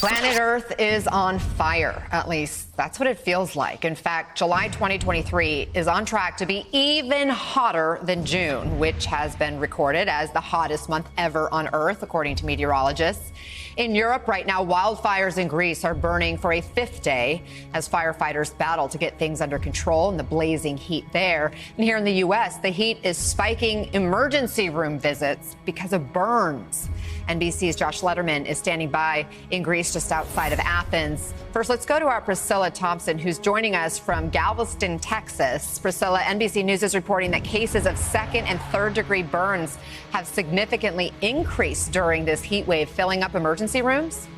Planet Earth is on fire. At least that's what it feels like. In fact, July 2023 is on track to be even hotter than June, which has been recorded as the hottest month ever on Earth, according to meteorologists. In Europe right now, wildfires in Greece are burning for a fifth day as firefighters battle to get things under control in the blazing heat there. And here in the U.S., the heat is spiking emergency room visits because of burns. NBC's Josh Letterman is standing by in Greece just outside of Athens. First, let's go to our Priscilla Thompson, who's joining us from Galveston, Texas. Priscilla, NBC News is reporting that cases of second and third degree burns have significantly increased during this heat wave, filling up emergency rooms.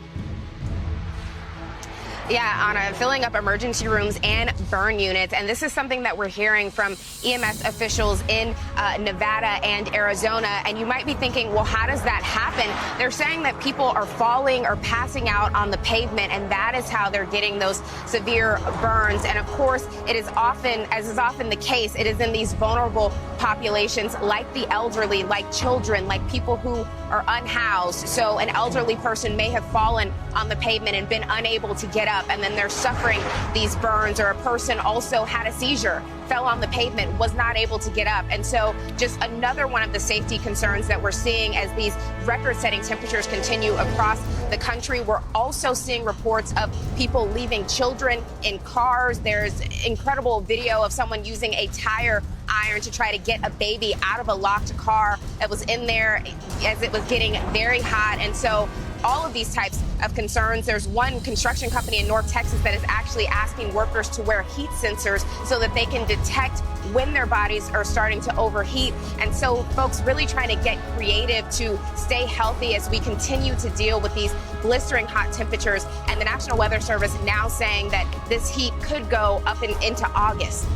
Yeah, Anna, filling up emergency rooms and burn units. And this is something that we're hearing from EMS officials in Nevada and Arizona. And you might be thinking, well, how does that happen? They're saying that people are falling or passing out on the pavement, and that is how they're getting those severe burns. And of course, it is often, as is often the case, it is in these vulnerable populations like the elderly, like children, like people who are unhoused. So an elderly person may have fallen on the pavement and been unable to get up, and then they're suffering these burns. Or a person also had a seizure, fell on the pavement, was not able to get up. And so just another one of the safety concerns that we're seeing as these record-setting temperatures continue across the country. We're also seeing reports of people leaving children in cars. There's incredible video of someone using a tire iron to try to get a baby out of a locked car that was in there as it was getting very hot. And so all of these types of concerns. There's one construction company in North Texas that is actually asking workers to wear heat sensors so that they can detect when their bodies are starting to overheat. And so folks really trying to get creative to stay healthy as we continue to deal with these blistering hot temperatures. And the National Weather Service now saying that this heat could go up into August.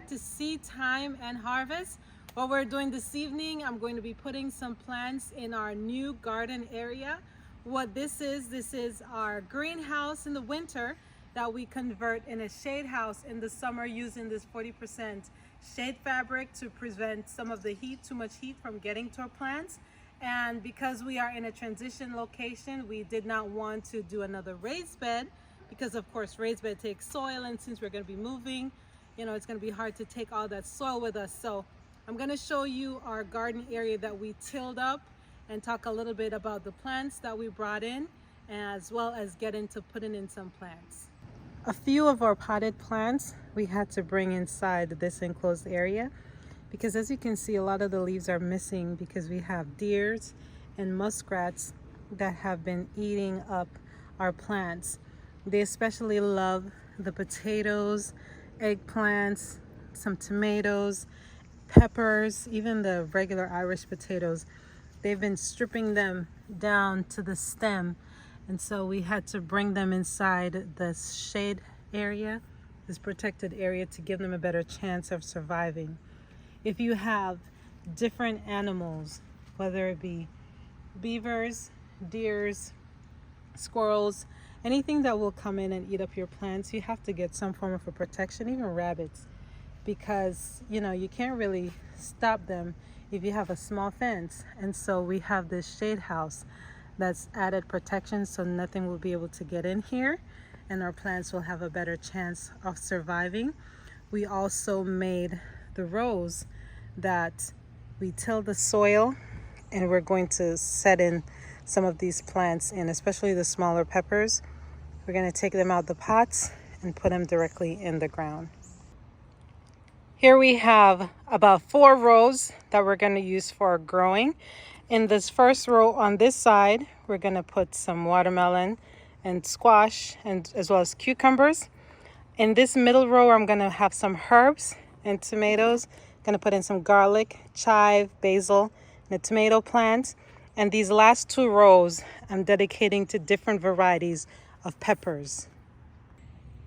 To Seed Time and Harvest. What we're doing this evening, I'm going to be putting some plants in our new garden area. What this is our greenhouse in the winter that we convert in a shade house in the summer using this 40% shade fabric to prevent some of the heat, too much heat from getting to our plants. And because we are in a transition location, we did not want to do another raised bed because of course raised bed takes soil, and since we're going to be moving, you know, it's going to be hard to take all that soil with us. So I'm going to show you our garden area that we tilled up and talk a little bit about the plants that we brought in, as well as get into putting in some plants. A few of our potted plants we had to bring inside this enclosed area because, as you can see, a lot of the leaves are missing because we have deers and muskrats that have been eating up our plants. They especially love the potatoes, eggplants, some tomatoes, peppers, even the regular Irish potatoes. They've been stripping them down to the stem, and so we had to bring them inside this shade area, this protected area, to give them a better chance of surviving. If you have different animals, whether it be beavers, deers, squirrels, anything that will come in and eat up your plants, you have to get some form of a protection, even rabbits, because, you know, you can't really stop them if you have a small fence. And so we have this shade house that's added protection so nothing will be able to get in here, and our plants will have a better chance of surviving. We also made the rows that we till the soil, and we're going to set in some of these plants in, especially the smaller peppers. We're going to take them out the pots and put them directly in the ground. Here we have about 4 rows that we're going to use for growing. In this first row on this side, we're going to put some watermelon and squash, and as well as cucumbers. In this middle row, I'm going to have some herbs and tomatoes, Gonna put in some garlic, chive, basil, and a tomato plant. And these last 2 rows I'm dedicating to different varieties of peppers.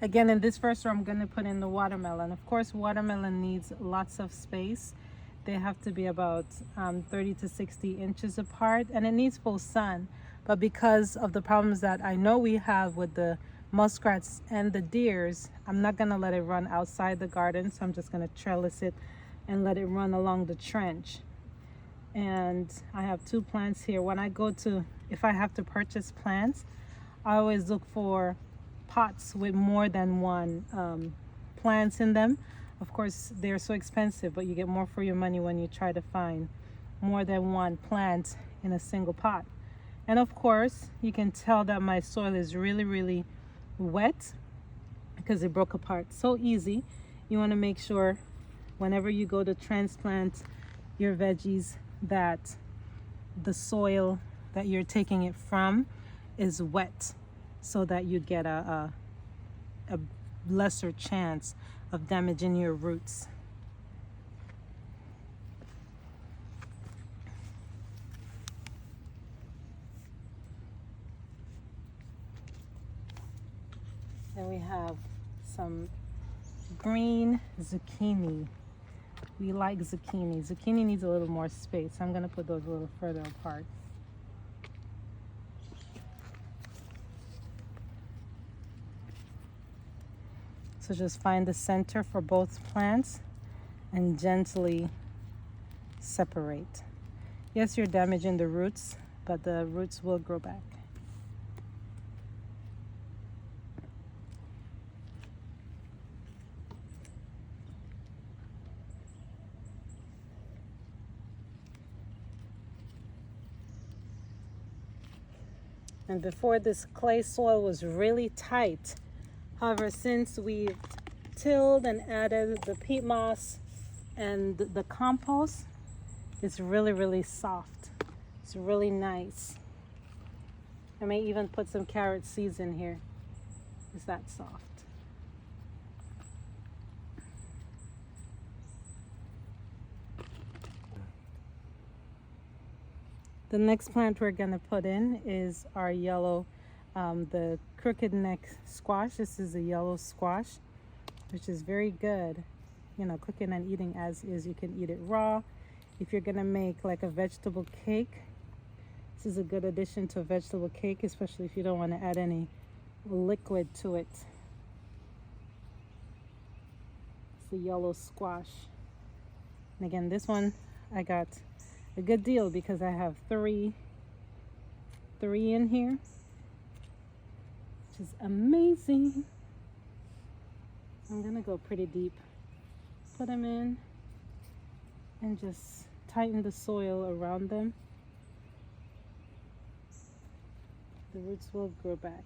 Again, in this first row, I'm gonna put in the watermelon. Of course, watermelon needs lots of space. They have to be about 30 to 60 inches apart, and it needs full sun. But because of the problems that I know we have with the muskrats and the deers, I'm not gonna let it run outside the garden, so I'm just gonna trellis it and let it run along the trench. And I have 2 plants here. When I go to, if I have to purchase plants, I always look for pots with more than 1 plants in them. Of course, they're so expensive, but you get more for your money when you try to find more than 1 plant in a single pot. And of course, you can tell that my soil is really, really wet because it broke apart so easy. You want to make sure whenever you go to transplant your veggies that the soil that you're taking it from is wet, so that you get a lesser chance of damaging your roots. Then we have some green zucchini. We like zucchini. Zucchini needs a little more space. I'm gonna put those a little further apart. So just find the center for both plants and gently separate. Yes, you're damaging the roots, but the roots will grow back. And before, this clay soil was really tight. However, since we've tilled and added the peat moss and the compost, it's really, really soft. It's really nice. I may even put some carrot seeds in here. It's that soft. The next plant we're gonna put in is our yellow, the crooked neck squash. This is a yellow squash, which is very good. You know, cooking and eating as is. You can eat it raw. If you're gonna make like a vegetable cake, this is a good addition to a vegetable cake, especially if you don't want to add any liquid to it. It's a yellow squash. And again, this one I got a good deal because I have three in here, which is amazing. I'm gonna go pretty deep. Put them in and just tighten the soil around them. The roots will grow back.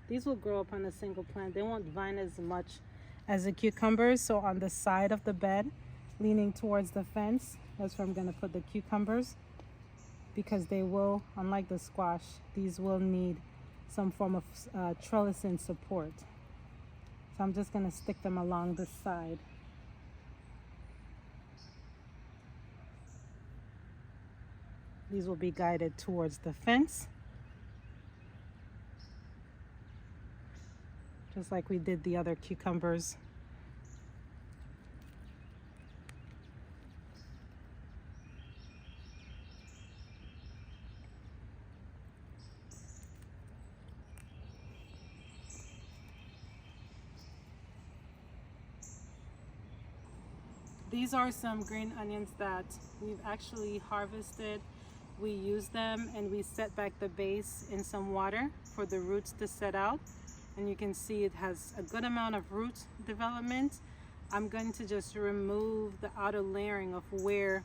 These will grow up on a single plant. They won't vine as much as the cucumbers. So on the side of the bed, leaning towards the fence, that's where I'm gonna put the cucumbers, because they will, unlike the squash, these will need some form of trellis and support. So I'm just gonna stick them along the side. These will be guided towards the fence, just like we did the other cucumbers. These are some green onions that we've actually harvested. We use them and we set back the base in some water for the roots to set out. And you can see it has a good amount of root development. I'm going to just remove the outer layering of where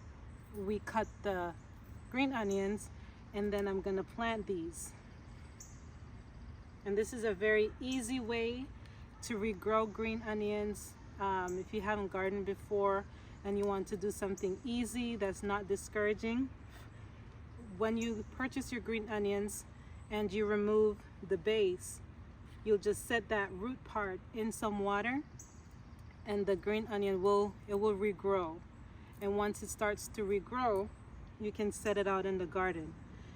we cut the green onions, and then I'm going to plant these. And this is a very easy way to regrow green onions. If you haven't gardened before and you want to do something easy that's not discouraging, when you purchase your green onions and you remove the base, you'll just set that root part in some water, and the green onion will regrow. And once it starts to regrow, you can set it out in the garden.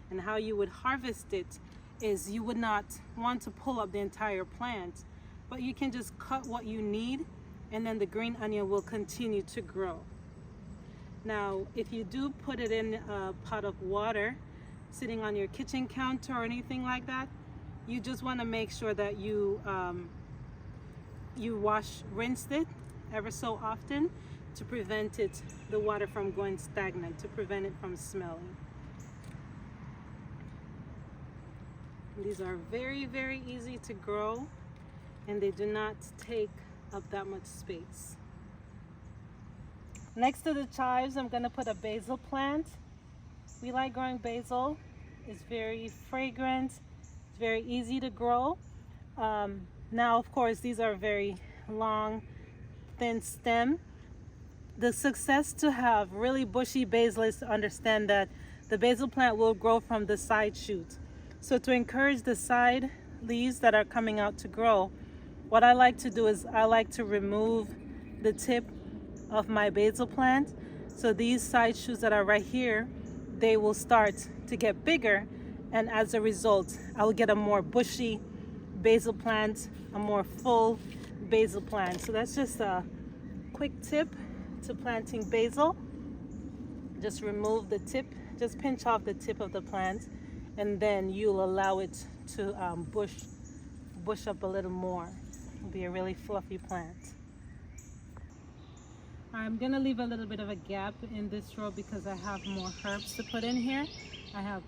And how you would harvest it is you would not want to pull up the entire plant, but you can just cut what you need, and then the green onion will continue to grow. Now, if you do put it in a pot of water sitting on your kitchen counter or anything like that, you just want to make sure that you rinse it ever so often to prevent the water from going stagnant, to prevent it from smelling. These are very, very easy to grow, and they do not take up that much space. Next to the chives, I'm going to put a basil plant. We like growing basil. It's very fragrant. It's very easy to grow. Now, of course, these are very long, thin stem. The success to have really bushy basil is to understand that the basil plant will grow from the side shoot. So to encourage the side leaves that are coming out to grow, what I like to do is I like to remove the tip of my basil plant. So these side shoots that are right here, they will start to get bigger, and as a result, I will get a more bushy basil plant, a more full basil plant. So that's just a quick tip to planting basil. Just remove the tip, just pinch off the tip of the plant, and then you'll allow it to bush up a little more. It'll be a really fluffy plant. I'm gonna leave a little bit of a gap in this row because I have more herbs to put in here. I have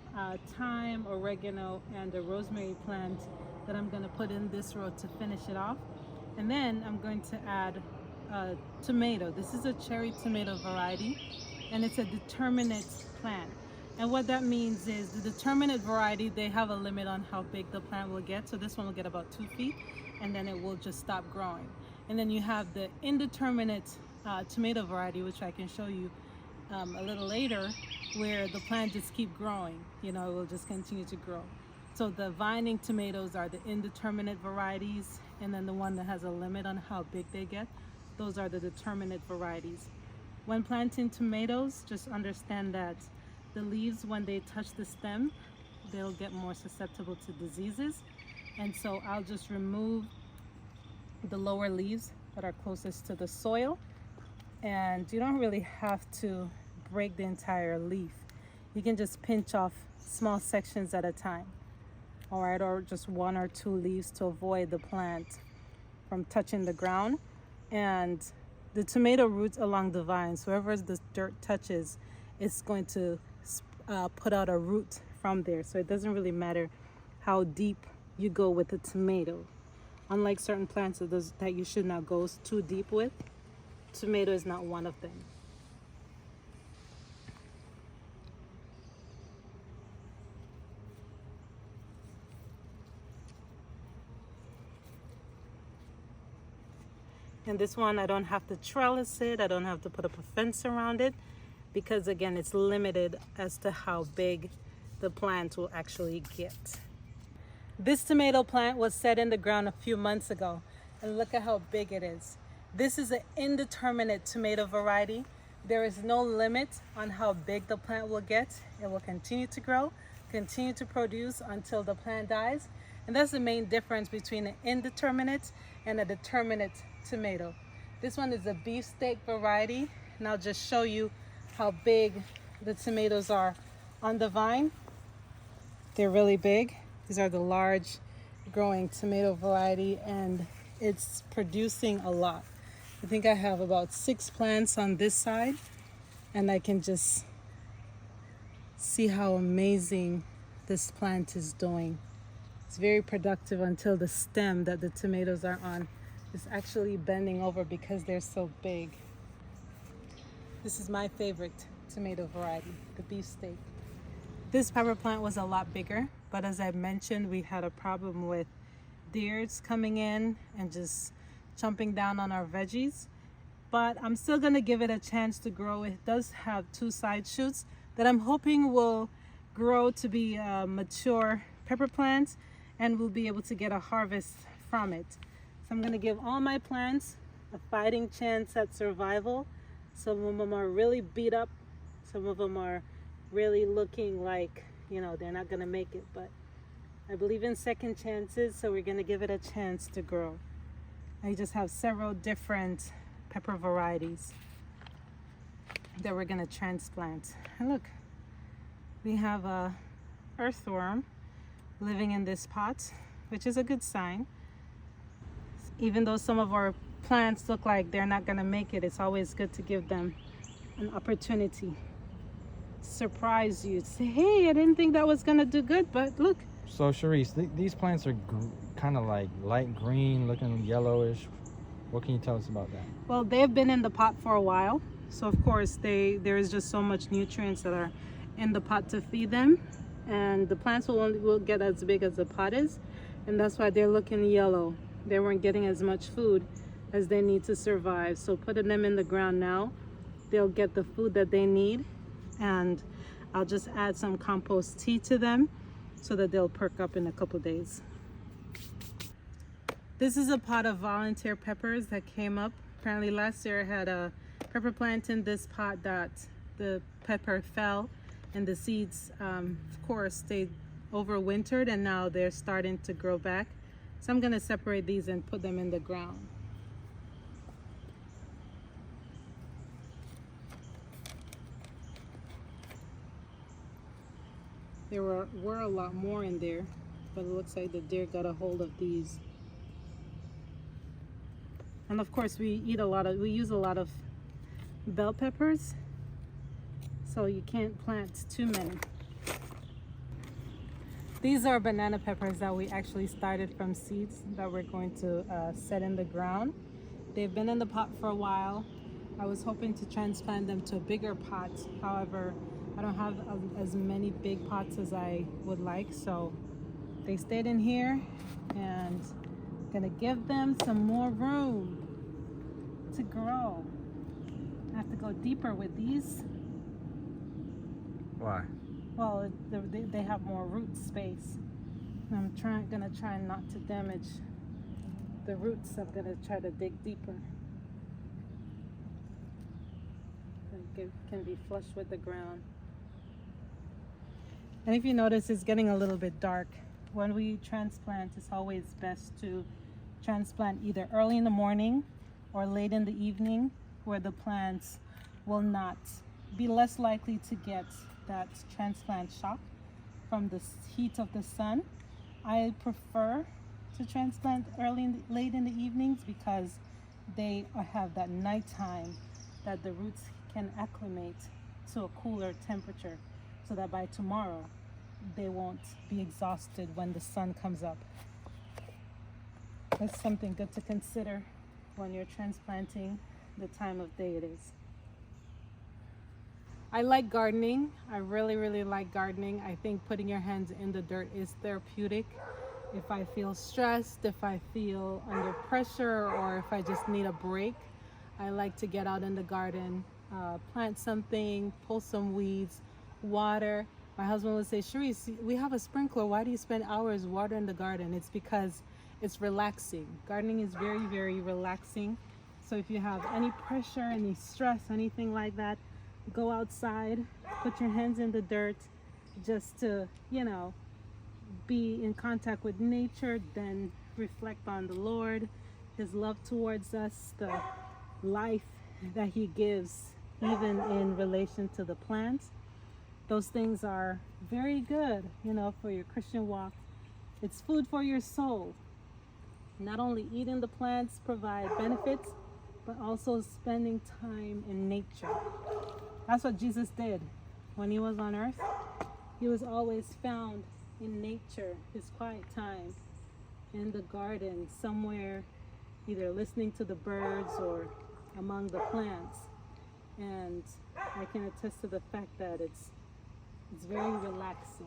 thyme, oregano, and a rosemary plant that I'm gonna put in this row to finish it off. And then I'm going to add a tomato. This is a cherry tomato variety, and it's a determinate plant. And what that means is the determinate variety, they have a limit on how big the plant will get. So this one will get about 2 feet, and then it will just stop growing. And then you have the indeterminate tomato variety, which I can show you a little later, where the plant just keep growing. You know, it will just continue to grow. So the vining tomatoes are the indeterminate varieties, and then the one that has a limit on how big they get, those are the determinate varieties. When planting tomatoes, just understand that the leaves, when they touch the stem, they'll get more susceptible to diseases. And so I'll just remove the lower leaves that are closest to the soil. And you don't really have to break the entire leaf. You can just pinch off small sections at a time, all right, or just 1 or 2 leaves to avoid the plant from touching the ground. And the tomato roots along the vines, wherever the dirt touches, it's going to put out a root from there. So it doesn't really matter how deep you go with the tomato. Unlike certain plants that you should not go too deep with, tomato is not one of them. And this one, I don't have to trellis it. I don't have to put up a fence around it because, again, it's limited as to how big the plant will actually get. This tomato plant was set in the ground a few months ago, and look at how big it is. This is an indeterminate tomato variety. There is no limit on how big the plant will get. It will continue to grow, continue to produce until the plant dies. And that's the main difference between an indeterminate and a determinate tomato. This one is a beefsteak variety, and I'll just show you how big the tomatoes are on the vine. They're really big. These are the large growing tomato variety, and it's producing a lot. I think I have about 6 plants on this side, and I can just see how amazing this plant is doing. It's very productive until the stem that the tomatoes are on is actually bending over because they're so big. This is my favorite tomato variety, the beefsteak. This pepper plant was a lot bigger, but as I mentioned, we had a problem with deers coming in and just chomping down on our veggies. But I'm still gonna give it a chance to grow. It does have 2 side shoots that I'm hoping will grow to be mature pepper plants. and we'll be able to get a harvest from it. So I'm going to give all my plants a fighting chance at survival. Some of them are really beat up. Some of them are really looking like, you know, they're not going to make it. But I believe in second chances, so we're going to give it a chance to grow. I just have several different pepper varieties that we're going to transplant. And look, we have a earthworm living in this pot, which is a good sign. Even though some of our plants look like they're not going to make it, it's always good to give them an opportunity. Surprise you. Say, hey, I didn't think that was going to do good, but look. So, Sharice, these plants are kind of like light green, looking yellowish. What can you tell us about that? Well, they've been in the pot for a while. So, of course, there is just so much nutrients that are in the pot to feed them. And the plants will get as big as the pot is. And that's why they're looking yellow. They weren't getting as much food as they need to survive. So putting them in the ground now, they'll get the food that they need. And I'll just add some compost tea to them so that they'll perk up in a couple days. This is a pot of volunteer peppers that came up. Apparently last year I had a pepper plant in this pot that the pepper fell and the seeds, of course, they overwintered and now they're starting to grow back. So I'm going to separate these and put them in the ground. There were a lot more in there, but it looks like the deer got a hold of these. And of course we use a lot of bell peppers, so you can't plant too many. These are banana peppers that we actually started from seeds that we're going to set in the ground. They've been in the pot for a while. I was hoping to transplant them to a bigger pot. However, I don't have as many big pots as I would like, so they stayed in here, and I'm gonna give them some more room to grow. I have to go deeper with these. Why? Well, they have more root space. I'm gonna try not to damage the roots. I'm gonna try to dig deeper. It can be flush with the ground. And if you notice, it's getting a little bit dark. When we transplant, it's always best to transplant either early in the morning or late in the evening, where the plants will not be less likely to get that transplant shock from the heat of the sun. I prefer to transplant late in the evenings because they have that nighttime that the roots can acclimate to a cooler temperature, so that by tomorrow they won't be exhausted when the sun comes up. That's something good to consider when you're transplanting, the time of day it is. I like gardening. I really like gardening. I think putting your hands in the dirt is therapeutic. If I feel stressed, if I feel under pressure, or if I just need a break, I like to get out in the garden, plant something, pull some weeds, water. My husband would say, Sharice, we have a sprinkler. Why do you spend hours watering the garden? It's because it's relaxing. Gardening is very relaxing. So if you have any pressure, any stress, anything like that, go outside, put your hands in the dirt just to, be in contact with nature, then reflect on the Lord, His love towards us, the life that He gives, even in relation to the plants. Those things are very good, for your Christian walk. It's food for your soul. Not only eating the plants provide benefits, but also spending time in nature. That's what Jesus did when He was on earth. He was always found in nature, His quiet time in the garden, somewhere either listening to the birds or among the plants. And I can attest to the fact that it's very relaxing.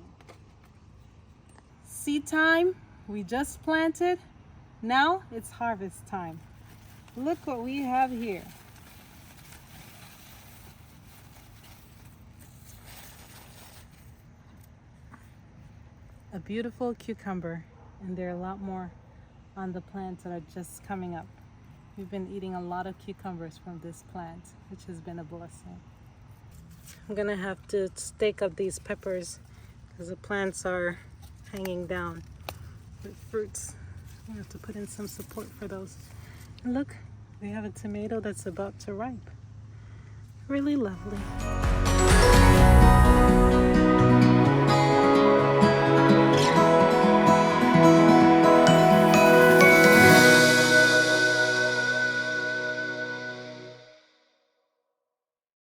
Seed time, we just planted. Now it's harvest time. Look what we have here. A beautiful cucumber. and there are a lot more on the plants that are just coming up. We've been eating a lot of cucumbers from this plant, which has been a blessing. I'm gonna have to stake up these peppers because the plants are hanging down with fruits. I have to put in some support for those. And look, we have a tomato that's about to ripe. Really lovely.